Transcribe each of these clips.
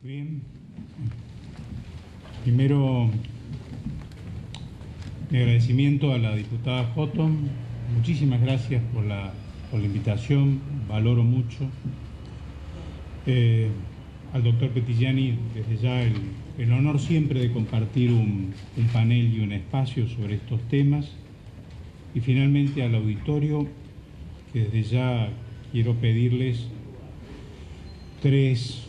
Bien. Primero, mi agradecimiento a la diputada Houghton. Muchísimas gracias por la invitación, valoro mucho. Al doctor Petillani, desde ya el honor siempre de compartir un panel y un espacio sobre estos temas. Y finalmente al auditorio, que desde ya quiero pedirles tres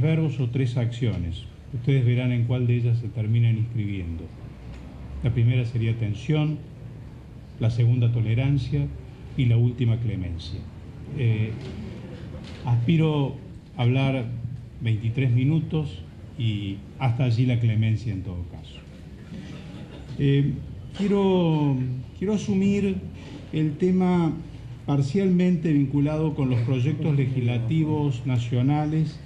verbos o tres acciones. Ustedes verán en cuál de ellas se terminan inscribiendo. La primera sería atención, la segunda tolerancia y la última clemencia. Aspiro a hablar 23 minutos y hasta allí la clemencia en todo caso. Quiero asumir el tema parcialmente vinculado con los proyectos legislativos nacionales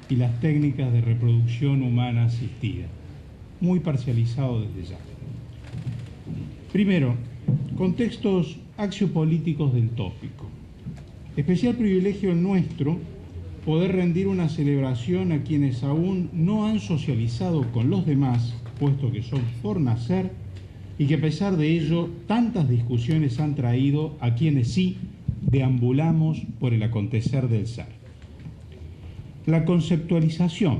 y las técnicas de reproducción humana asistida, muy parcializado desde ya. Primero, contextos axiopolíticos del tópico. Especial privilegio el nuestro poder rendir una celebración a quienes aún no han socializado con los demás, puesto que son por nacer, y que a pesar de ello tantas discusiones han traído a quienes sí deambulamos por el acontecer del ser. La conceptualización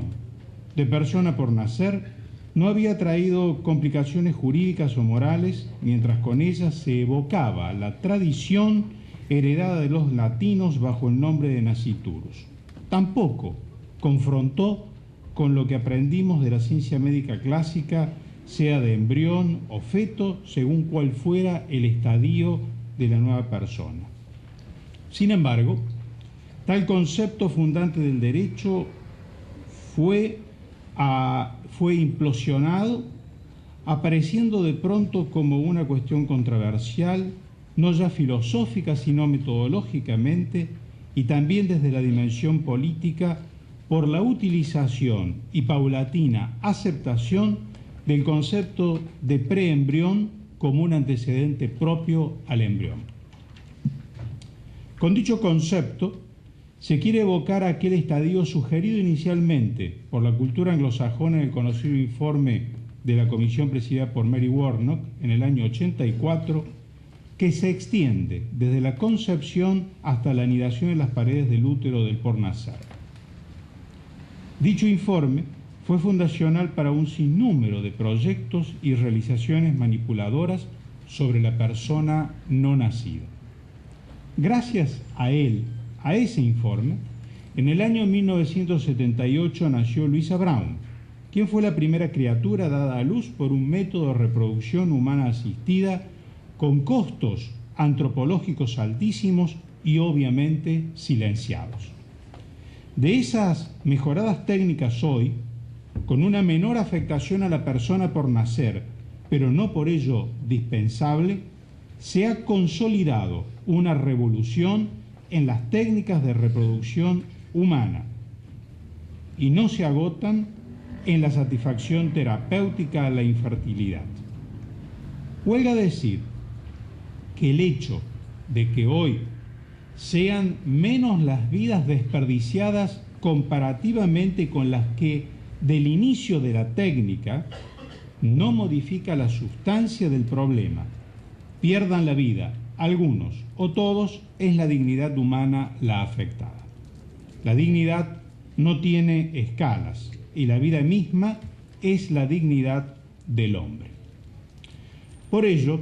de persona por nacer no había traído complicaciones jurídicas o morales, mientras con ella se evocaba la tradición heredada de los latinos bajo el nombre de nasciturus. Tampoco confrontó con lo que aprendimos de la ciencia médica clásica, sea de embrión o feto, según cuál fuera el estadio de la nueva persona. Sin embargo, tal concepto fundante del derecho fue implosionado, apareciendo de pronto como una cuestión controversial, no ya filosófica, sino metodológicamente, y también desde la dimensión política, por la utilización y paulatina aceptación del concepto de preembrión como un antecedente propio al embrión. Con dicho concepto, se quiere evocar aquel estadio sugerido inicialmente por la cultura anglosajona en el conocido informe de la comisión presidida por Mary Warnock en el año 84, que se extiende desde la concepción hasta la anidación en las paredes del útero del por nacer. Dicho informe fue fundacional para un sinnúmero de proyectos y realizaciones manipuladoras sobre la persona no nacida. Gracias a él, a ese informe, en el año 1978 nació Louisa Brown, quien fue la primera criatura dada a luz por un método de reproducción humana asistida con costos antropológicos altísimos y obviamente silenciados. De esas mejoradas técnicas hoy, con una menor afectación a la persona por nacer, pero no por ello dispensable, se ha consolidado una revolución en las técnicas de reproducción humana y no se agotan en la satisfacción terapéutica a la infertilidad. Huelga decir que el hecho de que hoy sean menos las vidas desperdiciadas comparativamente con las que del inicio de la técnica no modifica la sustancia del problema. Pierdan la vida algunos o todos, es la dignidad humana la afectada. La dignidad no tiene escalas y la vida misma es la dignidad del hombre. Por ello,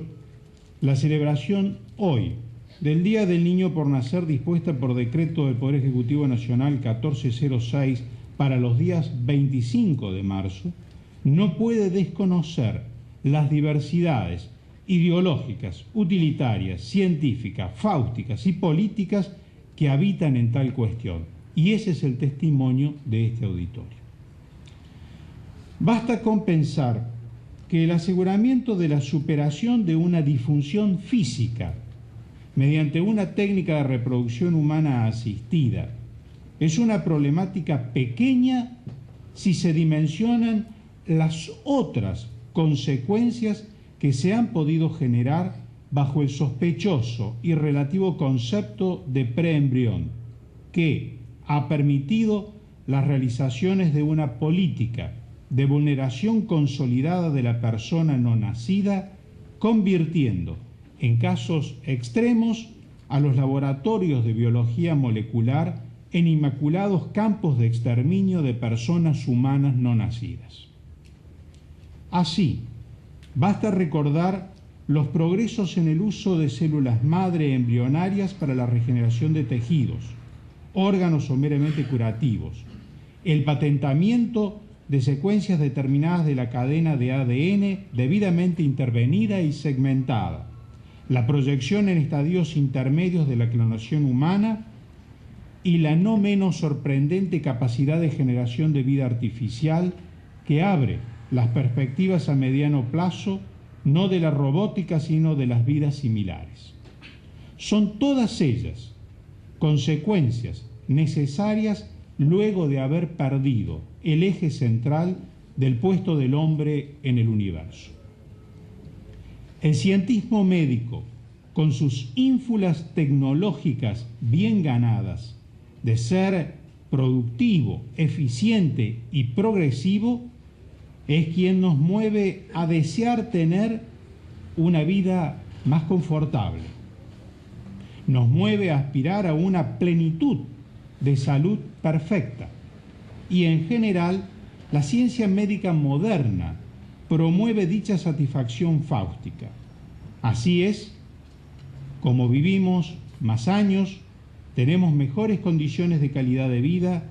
la celebración hoy del Día del Niño por Nacer, dispuesta por decreto del Poder Ejecutivo Nacional 1406 para los días 25 de marzo, no puede desconocer las diversidades ideológicas, utilitarias, científicas, fáusticas y políticas que habitan en tal cuestión. Y ese es el testimonio de este auditorio. Basta con pensar que el aseguramiento de la superación de una disfunción física mediante una técnica de reproducción humana asistida es una problemática pequeña si se dimensionan las otras consecuencias que se han podido generar bajo el sospechoso y relativo concepto de preembrión, que ha permitido las realizaciones de una política de vulneración consolidada de la persona no nacida, convirtiendo, en casos extremos, a los laboratorios de biología molecular en inmaculados campos de exterminio de personas humanas no nacidas. Así, basta recordar los progresos en el uso de células madre embrionarias para la regeneración de tejidos, órganos o meramente curativos, el patentamiento de secuencias determinadas de la cadena de ADN debidamente intervenida y segmentada, la proyección en estadios intermedios de la clonación humana y la no menos sorprendente capacidad de generación de vida artificial que abre las perspectivas a mediano plazo no de la robótica sino de las vidas similares. Son todas ellas consecuencias necesarias luego de haber perdido el eje central del puesto del hombre en el universo. El cientismo médico, con sus ínfulas tecnológicas bien ganadas de ser productivo, eficiente y progresivo, es quien nos mueve a desear tener una vida más confortable. Nos mueve a aspirar a una plenitud de salud perfecta. Y en general, la ciencia médica moderna promueve dicha satisfacción fáustica. Así es, como vivimos más años, tenemos mejores condiciones de calidad de vida,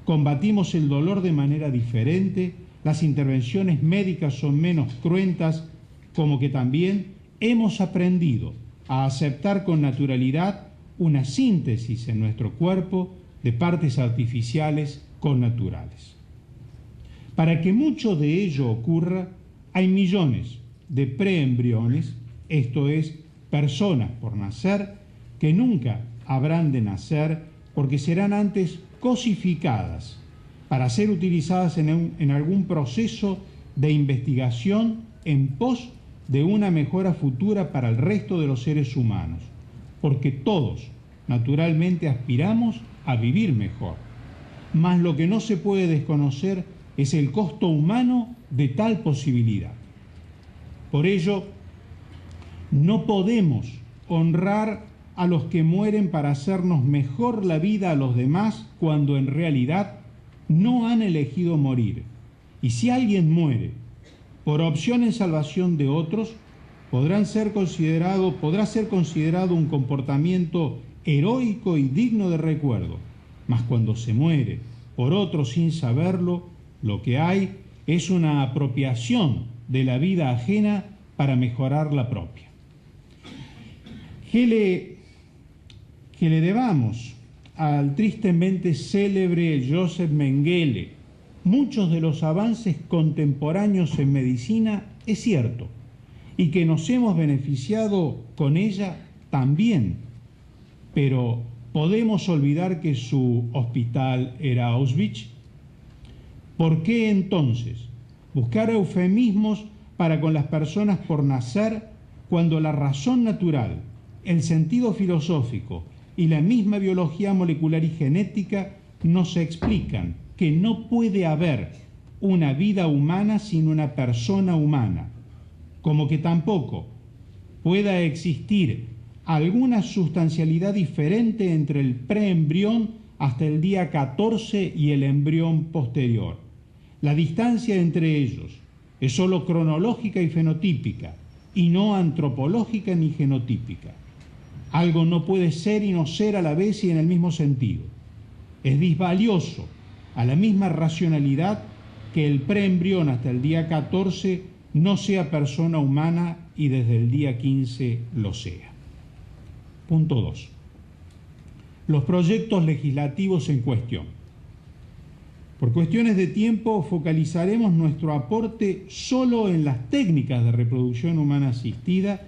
combatimos el dolor de manera diferente, las intervenciones médicas son menos cruentas, como que también hemos aprendido a aceptar con naturalidad una síntesis en nuestro cuerpo de partes artificiales con naturales. Para que mucho de ello ocurra, hay millones de preembriones, esto es, personas por nacer, que nunca habrán de nacer porque serán antes cosificadas para ser utilizadas en algún proceso de investigación en pos de una mejora futura para el resto de los seres humanos, porque todos, naturalmente, aspiramos a vivir mejor. Mas lo que no se puede desconocer es el costo humano de tal posibilidad. Por ello, no podemos honrar a los que mueren para hacernos mejor la vida a los demás cuando en realidad no han elegido morir. Y si alguien muere por opción en salvación de otros, podrá ser considerado un comportamiento heroico y digno de recuerdo. Mas cuando se muere por otro sin saberlo, lo que hay es una apropiación de la vida ajena para mejorar la propia. Que le debamos al tristemente célebre Joseph Mengele muchos de los avances contemporáneos en medicina es cierto, y que nos hemos beneficiado con ella también, pero ¿podemos olvidar que su hospital era Auschwitz? ¿Por qué entonces buscar eufemismos para con las personas por nacer cuando la razón natural, el sentido filosófico y la misma biología molecular y genética nos explican que no puede haber una vida humana sin una persona humana, como que tampoco pueda existir alguna sustancialidad diferente entre el preembrión hasta el día 14 y el embrión posterior? La distancia entre ellos es sólo cronológica y fenotípica, y no antropológica ni genotípica. Algo no puede ser y no ser a la vez y en el mismo sentido. Es disvalioso a la misma racionalidad que el preembrión hasta el día 14 no sea persona humana y desde el día 15 lo sea. Punto 2. Los proyectos legislativos en cuestión. Por cuestiones de tiempo focalizaremos nuestro aporte solo en las técnicas de reproducción humana asistida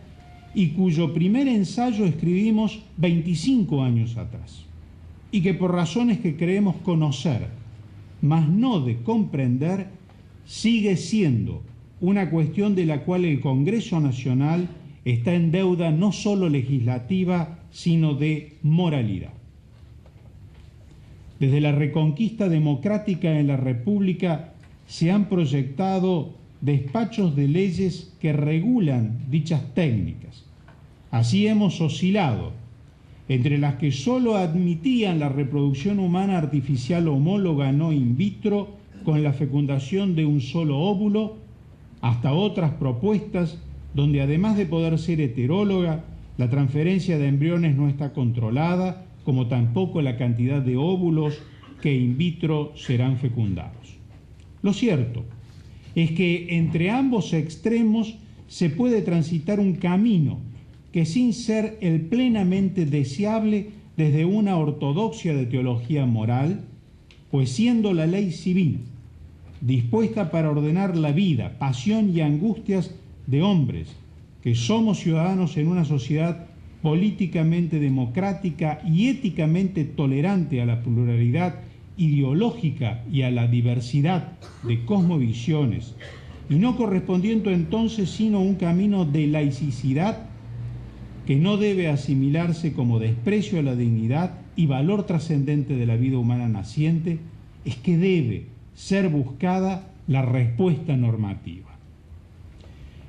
y cuyo primer ensayo escribimos 25 años atrás, y que por razones que creemos conocer, mas no de comprender, sigue siendo una cuestión de la cual el Congreso Nacional está en deuda no solo legislativa, sino de moralidad. Desde la reconquista democrática en la República se han proyectado despachos de leyes que regulan dichas técnicas. Así hemos oscilado entre las que solo admitían la reproducción humana artificial homóloga no in vitro con la fecundación de un solo óvulo, hasta otras propuestas donde además de poder ser heteróloga, la transferencia de embriones no está controlada, como tampoco la cantidad de óvulos que in vitro serán fecundados. Lo cierto es que entre ambos extremos se puede transitar un camino que, sin ser el plenamente deseable desde una ortodoxia de teología moral, pues siendo la ley civil dispuesta para ordenar la vida, pasión y angustias de hombres que somos ciudadanos en una sociedad políticamente democrática y éticamente tolerante a la pluralidad ideológica y a la diversidad de cosmovisiones, y no correspondiendo entonces sino un camino de laicidad que no debe asimilarse como desprecio a la dignidad y valor trascendente de la vida humana naciente, es que debe ser buscada la respuesta normativa.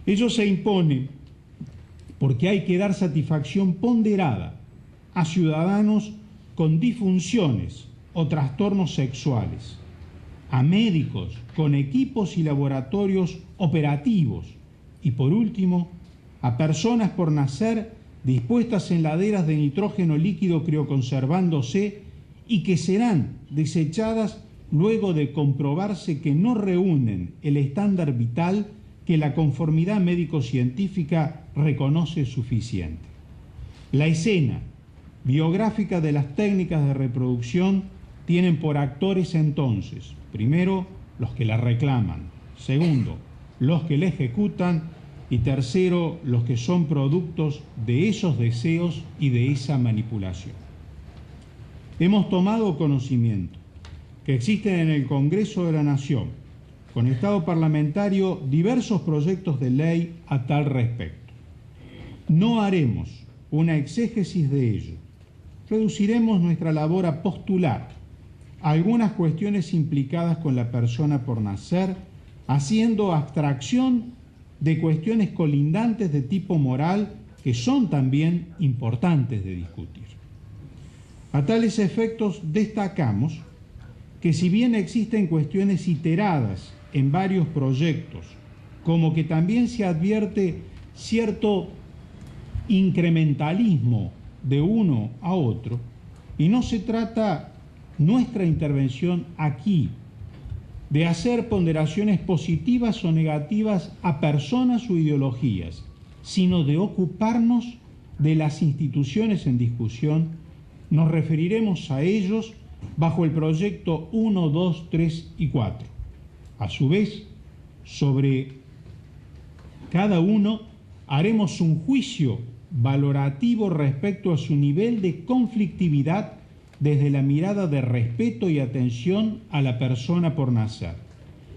Ello se impone porque hay que dar satisfacción ponderada a ciudadanos con disfunciones o trastornos sexuales, a médicos con equipos y laboratorios operativos y, por último, a personas por nacer dispuestas en laderas de nitrógeno líquido crioconservándose y que serán desechadas luego de comprobarse que no reúnen el estándar vital que la conformidad médico-científica reconoce suficiente. La escena biográfica de las técnicas de reproducción tienen por actores entonces, primero, los que la reclaman, segundo, los que la ejecutan y tercero, los que son productos de esos deseos y de esa manipulación. Hemos tomado conocimiento que existen en el Congreso de la Nación, con estado parlamentario, diversos proyectos de ley a tal respecto. No haremos una exégesis de ello. Reduciremos nuestra labor a postular algunas cuestiones implicadas con la persona por nacer, haciendo abstracción de cuestiones colindantes de tipo moral que son también importantes de discutir. A tales efectos destacamos que si bien existen cuestiones iteradas en varios proyectos, como que también se advierte cierto incrementalismo de uno a otro, y no se trata nuestra intervención aquí de hacer ponderaciones positivas o negativas a personas o ideologías, sino de ocuparnos de las instituciones en discusión. Nos referiremos a ellos bajo el proyecto 1, 2, 3 y 4. A su vez, sobre cada uno haremos un juicio valorativo respecto a su nivel de conflictividad desde la mirada de respeto y atención a la persona por nacer.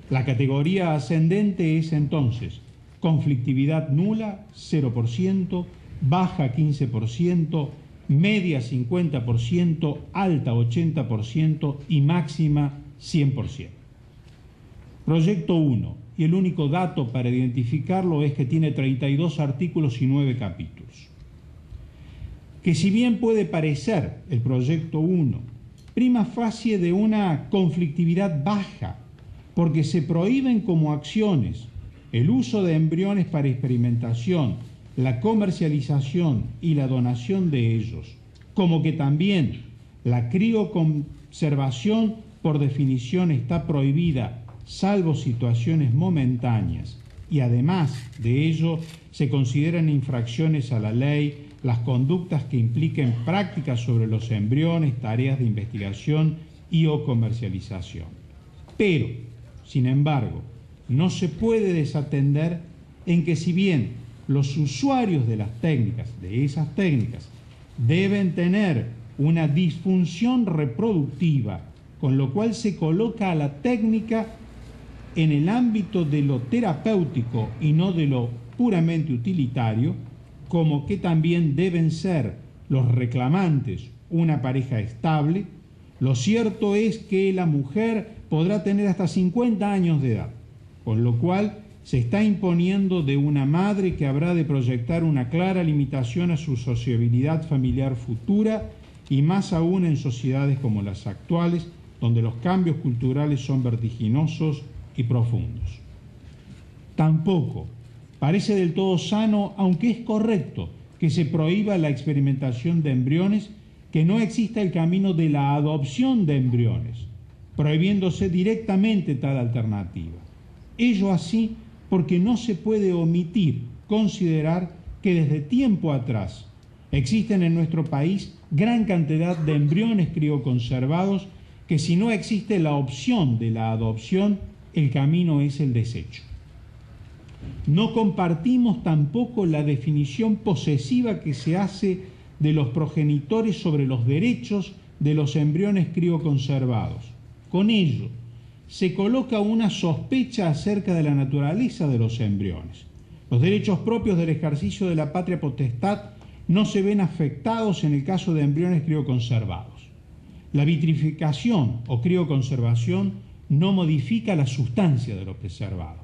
La categoría ascendente es entonces conflictividad nula, 0%, baja 15%, media 50%, alta 80% y máxima 100%. Proyecto 1, y el único dato para identificarlo es que tiene 32 artículos y 9 capítulos. Que si bien puede parecer el proyecto 1 prima facie de una conflictividad baja, porque se prohíben como acciones el uso de embriones para experimentación, la comercialización y la donación de ellos, como que también la crioconservación por definición está prohibida, salvo situaciones momentáneas, y además de ello se consideran infracciones a la ley las conductas que impliquen prácticas sobre los embriones, tareas de investigación y o comercialización. Pero, sin embargo, no se puede desatender en que si bien los usuarios de esas técnicas, deben tener una disfunción reproductiva, con lo cual se coloca a la técnica en el ámbito de lo terapéutico y no de lo puramente utilitario, como que también deben ser los reclamantes una pareja estable, Lo cierto es que la mujer podrá tener hasta 50 años de edad, con lo cual se está imponiendo de una madre que habrá de proyectar una clara limitación a su sociabilidad familiar futura y más aún en sociedades como las actuales, donde los cambios culturales son vertiginosos y profundos. Tampoco parece del todo sano, aunque es correcto, que se prohíba la experimentación de embriones, que no exista el camino de la adopción de embriones, prohibiéndose directamente tal alternativa. Ello así porque no se puede omitir considerar que desde tiempo atrás existen en nuestro país gran cantidad de embriones crioconservados que si no existe la opción de la adopción, el camino es el desecho. No compartimos tampoco la definición posesiva que se hace de los progenitores sobre los derechos de los embriones crioconservados. Con ello, se coloca una sospecha acerca de la naturaleza de los embriones. Los derechos propios del ejercicio de la patria potestad no se ven afectados en el caso de embriones crioconservados. La vitrificación o crioconservación no modifica la sustancia de lo preservado.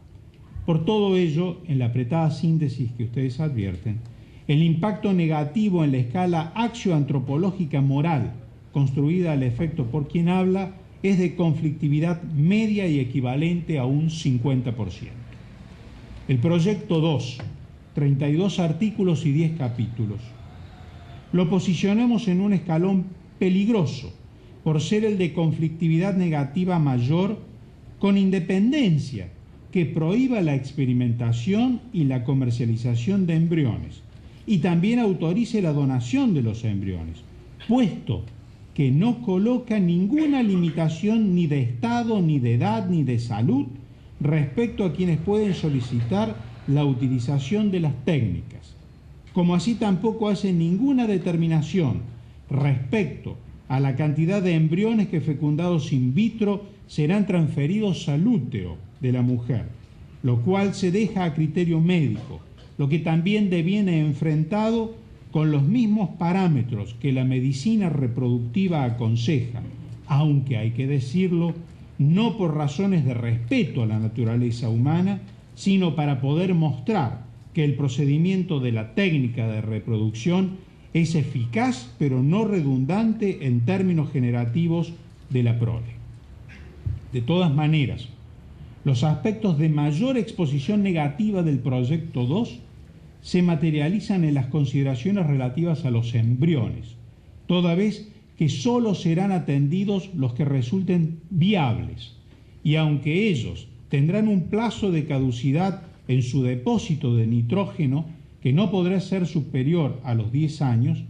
Por todo ello, en la apretada síntesis que ustedes advierten, el impacto negativo en la escala axioantropológica moral construida al efecto por quien habla es de conflictividad media y equivalente a un 50%. El proyecto 2, 32 artículos y 10 capítulos, lo posicionamos en un escalón peligroso por ser el de conflictividad negativa mayor, con independencia que prohíba la experimentación y la comercialización de embriones y también autorice la donación de los embriones, puesto que no coloca ninguna limitación ni de estado, ni de edad, ni de salud respecto a quienes pueden solicitar la utilización de las técnicas, como así tampoco hace ninguna determinación respecto a la cantidad de embriones que fecundados in vitro serán transferidos al útero de la mujer, lo cual se deja a criterio médico, lo que también deviene enfrentado con los mismos parámetros que la medicina reproductiva aconseja, aunque hay que decirlo, no por razones de respeto a la naturaleza humana, sino para poder mostrar que el procedimiento de la técnica de reproducción es eficaz pero no redundante en términos generativos de la prole. De todas maneras, los aspectos de mayor exposición negativa del proyecto 2 se materializan en las consideraciones relativas a los embriones, toda vez que solo serán atendidos los que resulten viables, y aunque ellos tendrán un plazo de caducidad en su depósito de nitrógeno que no podrá ser superior a los 10 años,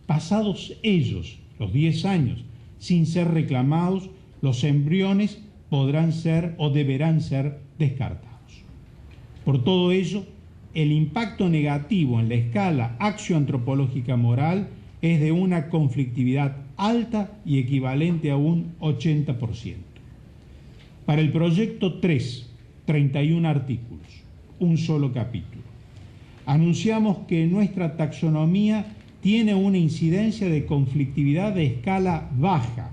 pasados ellos, los 10 años, sin ser reclamados, los embriones podrán ser o deberán ser descartados. Por todo ello, el impacto negativo en la escala axioantropológica moral es de una conflictividad alta y equivalente a un 80%. Para el proyecto 3, 31 artículos, un solo capítulo. Anunciamos que nuestra taxonomía tiene una incidencia de conflictividad de escala baja,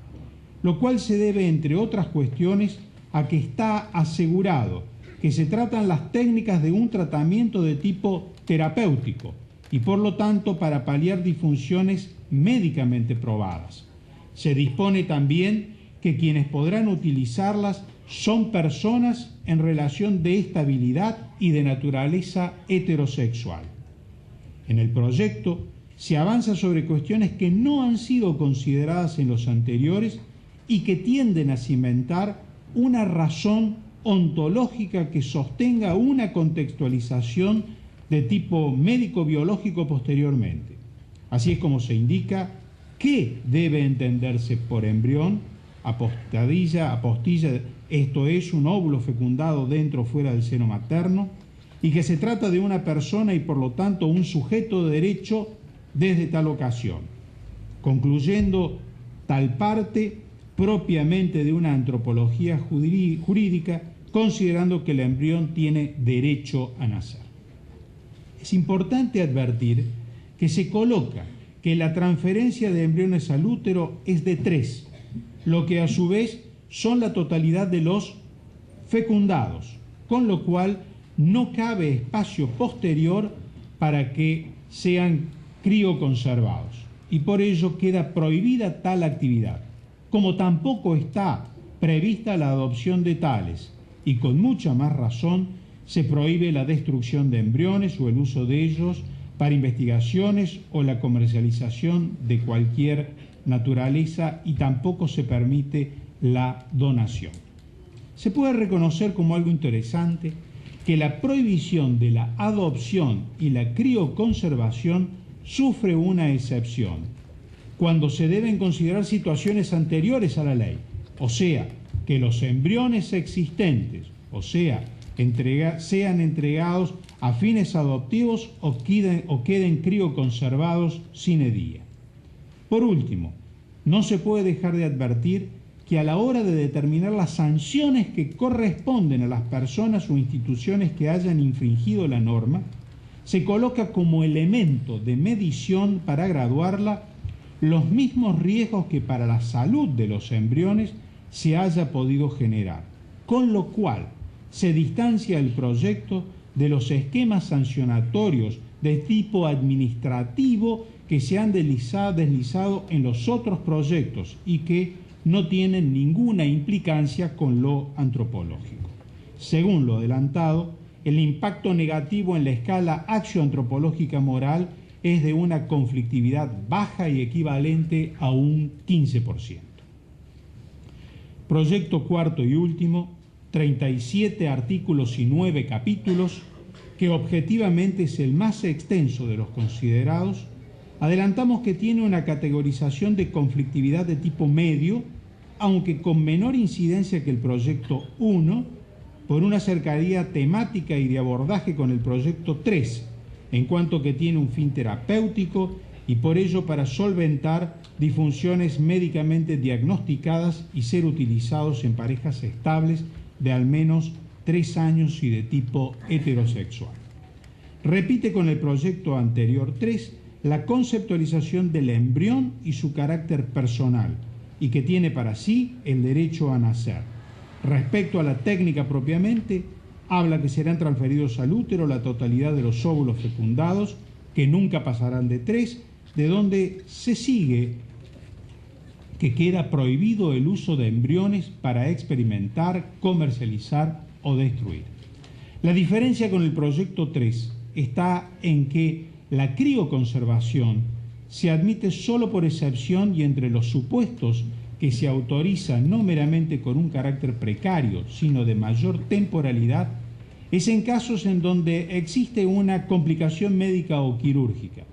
lo cual se debe, entre otras cuestiones, a que está asegurado que se tratan las técnicas de un tratamiento de tipo terapéutico y por lo tanto para paliar disfunciones médicamente probadas. Se dispone también que quienes podrán utilizarlas son personas en relación de estabilidad y de naturaleza heterosexual. En el proyecto se avanza sobre cuestiones que no han sido consideradas en los anteriores y que tienden a cimentar una razón ontológica que sostenga una contextualización de tipo médico-biológico posteriormente. Así es como se indica qué debe entenderse por embrión, apostilla, esto es, un óvulo fecundado dentro o fuera del seno materno, y que se trata de una persona y por lo tanto un sujeto de derecho desde tal ocasión, concluyendo tal parte propiamente de una antropología jurídica, considerando que el embrión tiene derecho a nacer. Es importante advertir que se coloca que la transferencia de embriones al útero es de 3, lo que a su vez son la totalidad de los fecundados, con lo cual no cabe espacio posterior para que sean crioconservados, y por ello queda prohibida tal actividad, como tampoco está prevista la adopción de tales, y con mucha más razón se prohíbe la destrucción de embriones o el uso de ellos para investigaciones o la comercialización de cualquier naturaleza, y tampoco se permite la donación. Se puede reconocer como algo interesante que la prohibición de la adopción y la crioconservación sufre una excepción, cuando se deben considerar situaciones anteriores a la ley, o sea, que los embriones existentes, o sea, sean entregados a fines adoptivos o queden crioconservados sine die. Por último, no se puede dejar de advertir que a la hora de determinar las sanciones que corresponden a las personas o instituciones que hayan infringido la norma, se coloca como elemento de medición para graduarla los mismos riesgos que para la salud de los embriones se haya podido generar, con lo cual se distancia el proyecto de los esquemas sancionatorios de tipo administrativo que se han deslizado en los otros proyectos y que no tienen ninguna implicancia con lo antropológico. Según lo adelantado, el impacto negativo en la escala axioantropológica moral es de una conflictividad baja y equivalente a un 15%. Proyecto cuarto y último, 37 artículos y 9 capítulos, que objetivamente es el más extenso de los considerados. Adelantamos que tiene una categorización de conflictividad de tipo medio, aunque con menor incidencia que el proyecto 1, por una cercanía temática y de abordaje con el proyecto 3, en cuanto que tiene un fin terapéutico y por ello para solventar disfunciones médicamente diagnosticadas y ser utilizados en parejas estables de al menos 3 años y de tipo heterosexual. Repite con el proyecto anterior 3 la conceptualización del embrión y su carácter personal, y que tiene para sí el derecho a nacer. Respecto a la técnica propiamente, habla que serán transferidos al útero la totalidad de los óvulos fecundados, que nunca pasarán de 3, de donde se sigue que queda prohibido el uso de embriones para experimentar, comercializar o destruir. La diferencia con el proyecto 3 está en que la crioconservación se admite solo por excepción y entre los supuestos que se autoriza no meramente con un carácter precario, sino de mayor temporalidad, es en casos en donde existe una complicación médica o quirúrgica.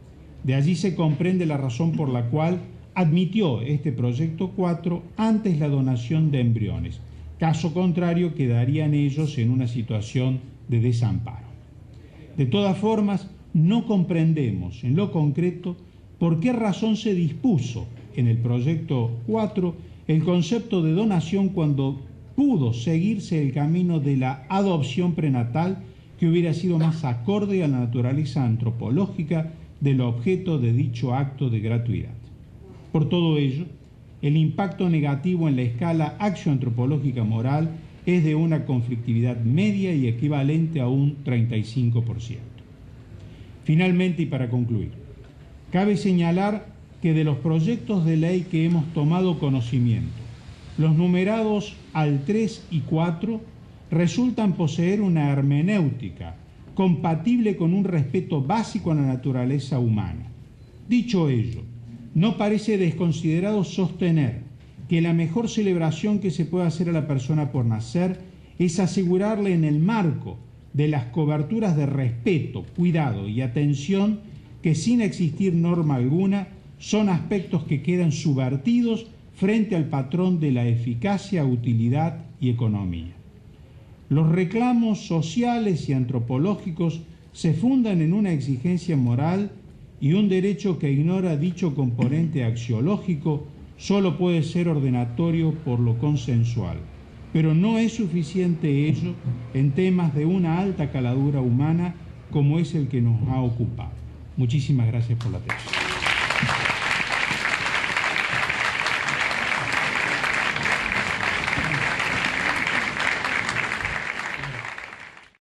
De allí se comprende la razón por la cual admitió este proyecto 4 antes la donación de embriones. Caso contrario, quedarían ellos en una situación de desamparo. De todas formas, no comprendemos en lo concreto por qué razón se dispuso en el proyecto 4 el concepto de donación cuando pudo seguirse el camino de la adopción prenatal, que hubiera sido más acorde a la naturaleza antropológica del objeto de dicho acto de gratuidad. Por todo ello, el impacto negativo en la escala axioantropológica moral es de una conflictividad media y equivalente a un 35%. Finalmente, y para concluir, cabe señalar que de los proyectos de ley que hemos tomado conocimiento, los numerados al 3 y 4 resultan poseer una hermenéutica compatible con un respeto básico a la naturaleza humana. Dicho ello, no parece desconsiderado sostener que la mejor celebración que se puede hacer a la persona por nacer es asegurarle en el marco de las coberturas de respeto, cuidado y atención que sin existir norma alguna son aspectos que quedan subvertidos frente al patrón de la eficacia, utilidad y economía. Los reclamos sociales y antropológicos se fundan en una exigencia moral y un derecho que ignora dicho componente axiológico solo puede ser ordenatorio por lo consensual, pero no es suficiente ello en temas de una alta caladura humana como es el que nos ha ocupado. Muchísimas gracias por la atención.